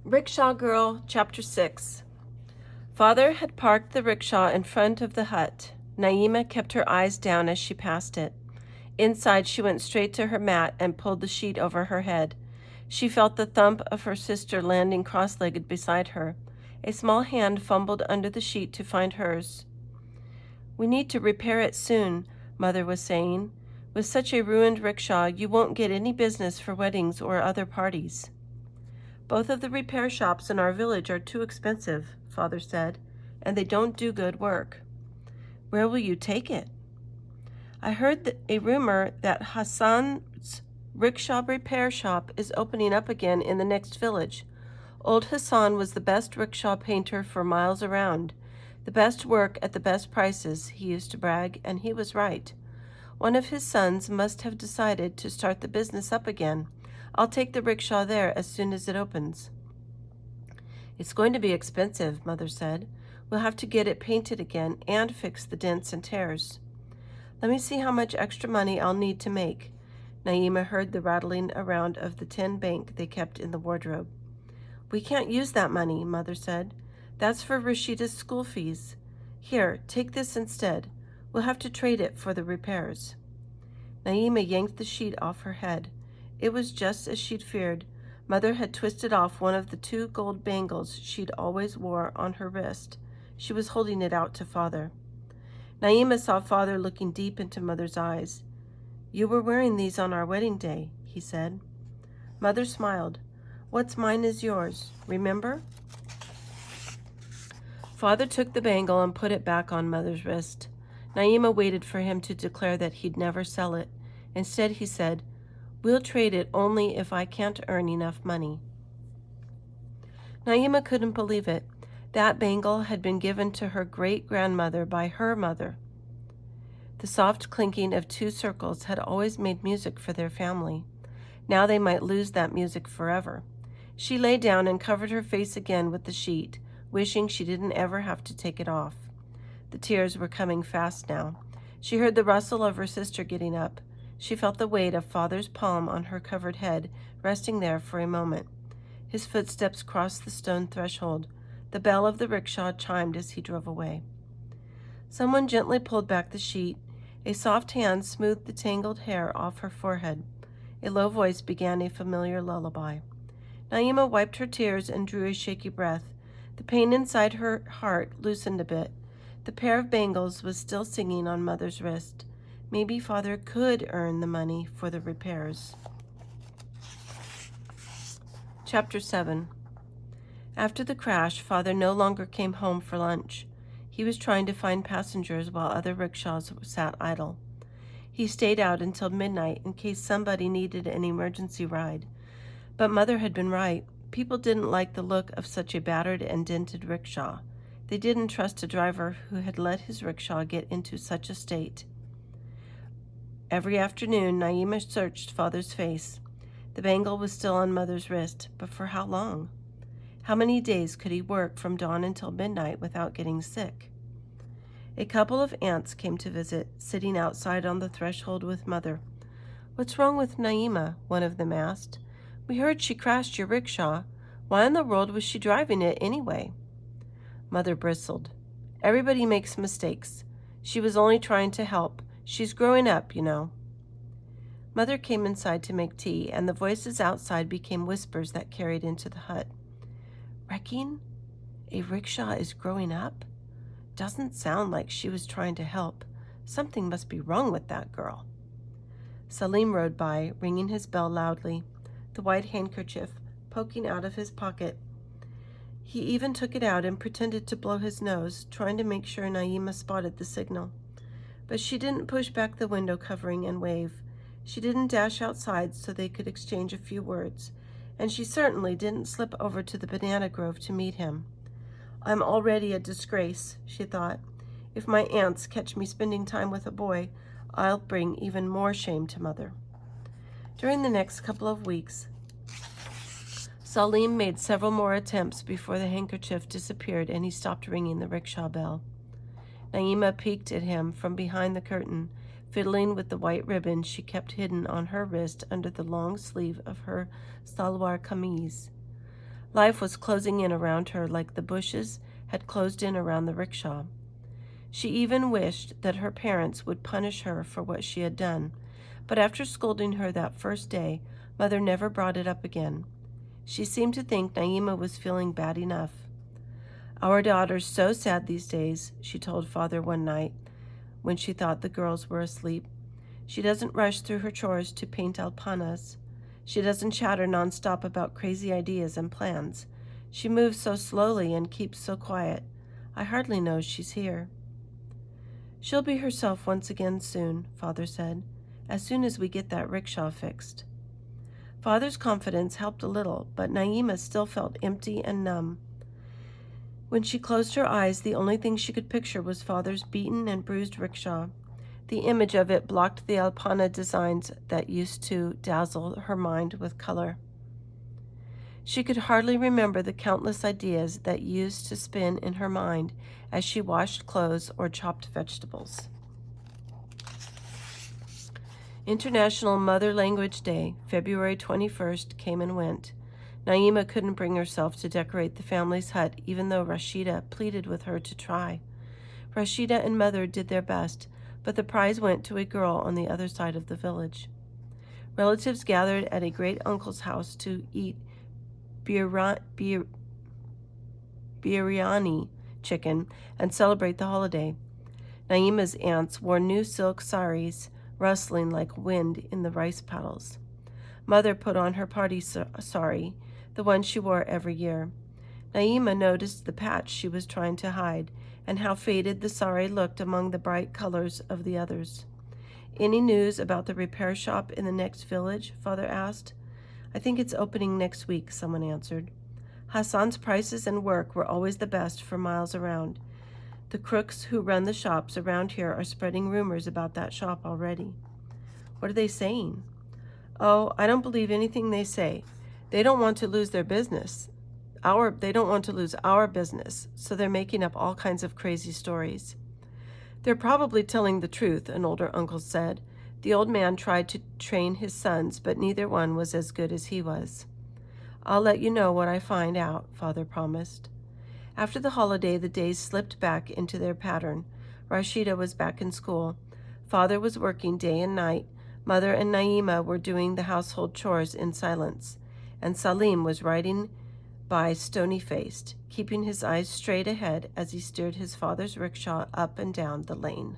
Rickshaw Girl Chapter 6. Father had parked the rickshaw in front of the hut. Naima kept her eyes down as she passed it. Inside, she went straight to her mat and pulled the sheet over her head. She felt the thump of her sister landing cross-legged beside her. A small hand fumbled under the sheet to find hers. "We need to repair it soon," Mother was saying. "With such a ruined rickshaw, you won't get any business for weddings or other parties." "Both of the repair shops in our village are too expensive," Father said, "and they don't do good work." "Where will you take it?" "I heard a rumor that Hassan's rickshaw repair shop is opening up again in the next village. Old Hassan was the best rickshaw painter for miles around. The best work at the best prices, he used to brag, and he was right. One of his sons must have decided to start the business up again. I'll take the rickshaw there as soon as it opens." "It's going to be expensive," Mother said. "We'll have to get it painted again and fix the dents and tears." "Let me see how much extra money I'll need to make." Naima heard the rattling around of the tin bank they kept in the wardrobe. "We can't use that money," Mother said. "That's for Rashida's school fees. Here, take this instead. We'll have to trade it for the repairs." Naima yanked the sheet off her head. It was just as she'd feared. Mother had twisted off one of the 2 gold bangles she'd always wore on her wrist. She was holding it out to Father. Naima saw Father looking deep into Mother's eyes. "You were wearing these on our wedding day," he said. Mother smiled. "What's mine is yours, remember?" Father took the bangle and put it back on Mother's wrist. Naima waited for him to declare that he'd never sell it. Instead, he said, "We'll trade it only if I can't earn enough money." Naima couldn't believe it. That bangle had been given to her great-grandmother by her mother. The soft clinking of 2 circles had always made music for their family. Now they might lose that music forever. She lay down and covered her face again with the sheet, wishing she didn't ever have to take it off. The tears were coming fast now. She heard the rustle of her sister getting up. She felt the weight of Father's palm on her covered head, resting there for a moment. His footsteps crossed the stone threshold. The bell of the rickshaw chimed as he drove away. Someone gently pulled back the sheet. A soft hand smoothed the tangled hair off her forehead. A low voice began a familiar lullaby. Naima wiped her tears and drew a shaky breath. The pain inside her heart loosened a bit. The pair of bangles was still singing on Mother's wrist. Maybe Father could earn the money for the repairs. Chapter 7. After the crash, Father no longer came home for lunch. He was trying to find passengers while other rickshaws sat idle. He stayed out until midnight in case somebody needed an emergency ride. But Mother had been right. People didn't like the look of such a battered and dented rickshaw. They didn't trust a driver who had let his rickshaw get into such a state. Every afternoon, Naima searched Father's face. The bangle was still on Mother's wrist, but for how long? How many days could he work from dawn until midnight without getting sick? A couple of aunts came to visit, sitting outside on the threshold with Mother. "What's wrong with Naima?" one of them asked. "We heard she crashed your rickshaw. Why in the world was she driving it anyway?" Mother bristled. "Everybody makes mistakes. She was only trying to help. She's growing up, you know." Mother came inside to make tea, and the voices outside became whispers that carried into the hut. "Wrecking? A rickshaw is growing up? Doesn't sound like she was trying to help. Something must be wrong with that girl." Salim rode by, ringing his bell loudly, the white handkerchief poking out of his pocket. He even took it out and pretended to blow his nose, trying to make sure Naima spotted the signal. But she didn't push back the window covering and wave. She didn't dash outside so they could exchange a few words, and she certainly didn't slip over to the banana grove to meet him. "I'm already a disgrace," she thought. "If my aunts catch me spending time with a boy, I'll bring even more shame to Mother." During the next couple of weeks, Salim made several more attempts before the handkerchief disappeared and he stopped ringing the rickshaw bell. Naima peeked at him from behind the curtain, fiddling with the white ribbon she kept hidden on her wrist under the long sleeve of her salwar kameez. Life was closing in around her like the bushes had closed in around the rickshaw. She even wished that her parents would punish her for what she had done, but after scolding her that first day, Mother never brought it up again. She seemed to think Naima was feeling bad enough. "Our daughter's so sad these days," she told Father one night when she thought the girls were asleep. "She doesn't rush through her chores to paint alpanas. She doesn't chatter nonstop about crazy ideas and plans. She moves so slowly and keeps so quiet. I hardly know she's here." "She'll be herself once again soon," Father said, "as soon as we get that rickshaw fixed." Father's confidence helped a little, but Naima still felt empty and numb. When she closed her eyes, the only thing she could picture was Father's beaten and bruised rickshaw. The image of it blocked the alpana designs that used to dazzle her mind with color. She could hardly remember the countless ideas that used to spin in her mind as she washed clothes or chopped vegetables. International Mother Language Day, February 21st, came and went. Naima couldn't bring herself to decorate the family's hut, even though Rashida pleaded with her to try. Rashida and Mother did their best, but the prize went to a girl on the other side of the village. Relatives gathered at a great-uncle's house to eat biryani chicken and celebrate the holiday. Naima's aunts wore new silk saris, rustling like wind in the rice paddles. Mother put on her party sari, the one she wore every year. Naima noticed the patch she was trying to hide and how faded the sari looked among the bright colors of the others. "Any news about the repair shop in the next village?" Father asked. "I think it's opening next week," someone answered. "Hassan's prices and work were always the best for miles around. The crooks who run the shops around here are spreading rumors about that shop already." "What are they saying?" "Oh, I don't believe anything they say. They don't want to lose their business. They don't want to lose our business, so they're making up all kinds of crazy stories." "They're probably telling the truth," an older uncle said. "The old man tried to train his sons, but neither one was as good as he was." "I'll let you know what I find out," Father promised. After the holiday, the days slipped back into their pattern. Rashida was back in school. Father was working day and night. Mother and Naima were doing the household chores in silence. And Salim was riding by stony-faced, keeping his eyes straight ahead as he steered his father's rickshaw up and down the lane.